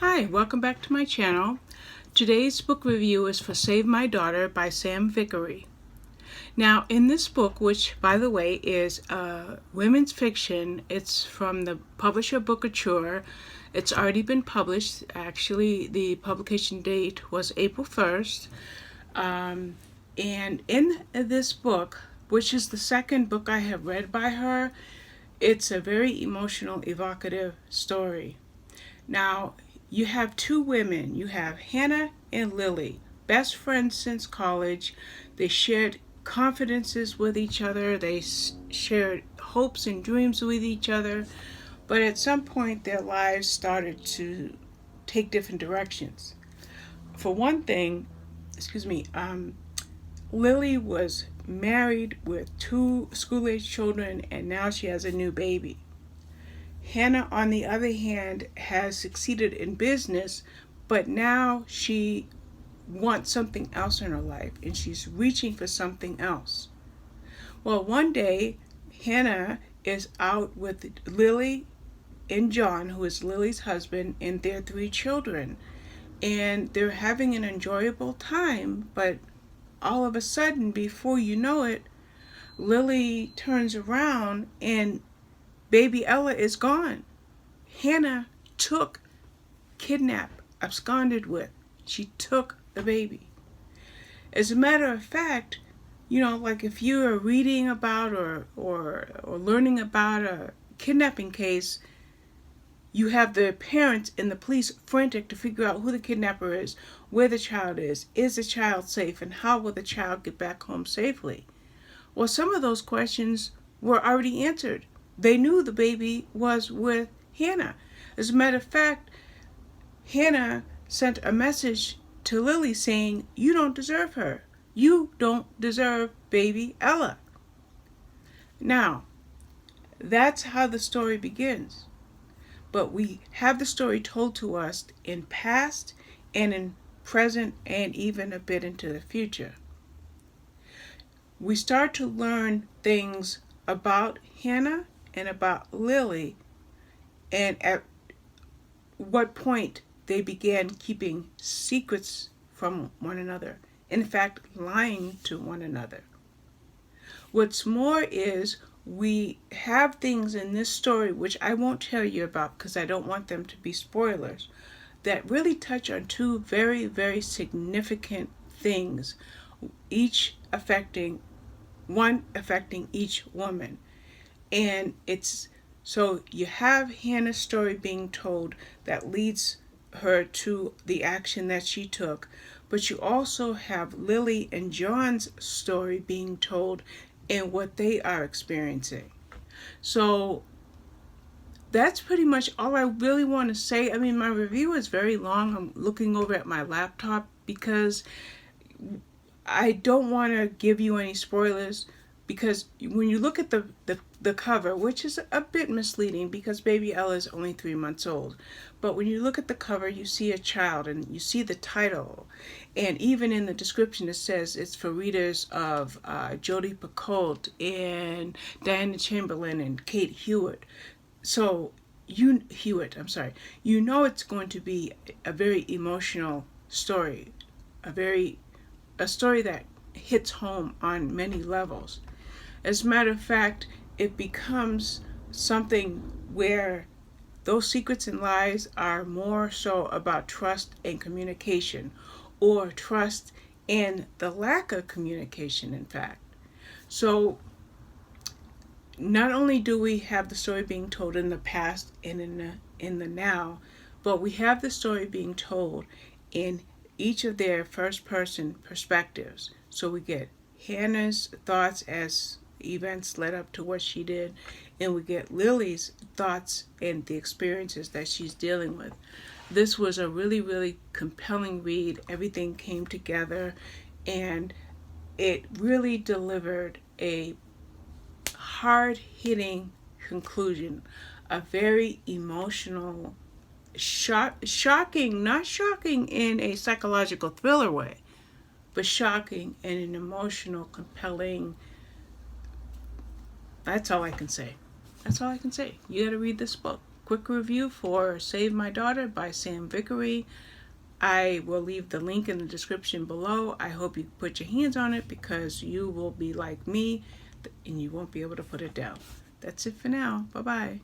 Hi, welcome back to my channel. Today's book review is for Save My Daughter by Sam Vickery. Now, in this book, which by the way is women's fiction, it's from the publisher Bookouture. It's already been published. Actually, the publication date was April 1st. And in this book, which is the second book I have read by her, it's a very emotional, evocative story. Now, you have two women. You have Hannah and Lily, best friends since college. They shared confidences with each other. They shared hopes and dreams with each other. But at some point, their lives started to take different directions. For one thing, Lily was married with two school-age children, and now she has a new baby. Hannah, on the other hand, has succeeded in business, but now she wants something else in her life, and she's reaching for something else. Well, one day, Hannah is out with Lily and John, who is Lily's husband, and their three children. And they're having an enjoyable time, but all of a sudden, before you know it, Lily turns around and baby Ella is gone. Hannah kidnapped, absconded with. She took the baby. As a matter of fact, like if you are reading about or learning about a kidnapping case, you have the parents and the police frantic to figure out who the kidnapper is, where the child is the child safe, and how will the child get back home safely? Well, some of those questions were already answered. They knew the baby was with Hannah. As a matter of fact, Hannah sent a message to Lily saying, "You don't deserve her. You don't deserve baby Ella." Now, that's how the story begins. But we have the story told to us in past and in present and even a bit into the future. We start to learn things about Hannah and about Lily, and at what point they began keeping secrets from one another, in fact lying to one another. What's more is we have things in this story which I won't tell you about because I don't want them to be spoilers, that really touch on two very, very significant things, one affecting each woman. And so you have Hannah's story being told that leads her to the action that she took, but you also have Lily and John's story being told and what they are experiencing. So that's pretty much all I really want to say. I mean, my review is very long. I'm looking over at my laptop because I don't want to give you any spoilers, because when you look at the cover, which is a bit misleading because baby Ella is only 3 months old, but when you look at the cover, you see a child and you see the title, and even in the description it says it's for readers of Jodi Picoult and Diana Chamberlain and Kate Hewitt. So I'm sorry. You know it's going to be a very emotional story, a story that hits home on many levels. As a matter of fact, it becomes something where those secrets and lies are more so about trust and communication, or trust and the lack of communication, in fact. So not only do we have the story being told in the past and in the now, but we have the story being told in each of their first person perspectives. So we get Hannah's thoughts as events led up to what she did, and we get Lily's thoughts and the experiences that she's dealing with. This was a really, really compelling read. Everything came together, and it really delivered a hard-hitting conclusion, a very emotional, shocking, not shocking in a psychological thriller way, but shocking in an emotional, compelling. That's all I can say. You gotta read this book. quick review for Save My Daughter by Sam Vickery. I will leave the link in the description below. I hope you put your hands on it because you will be like me and you won't be able to put it down. That's it for now. Bye-bye.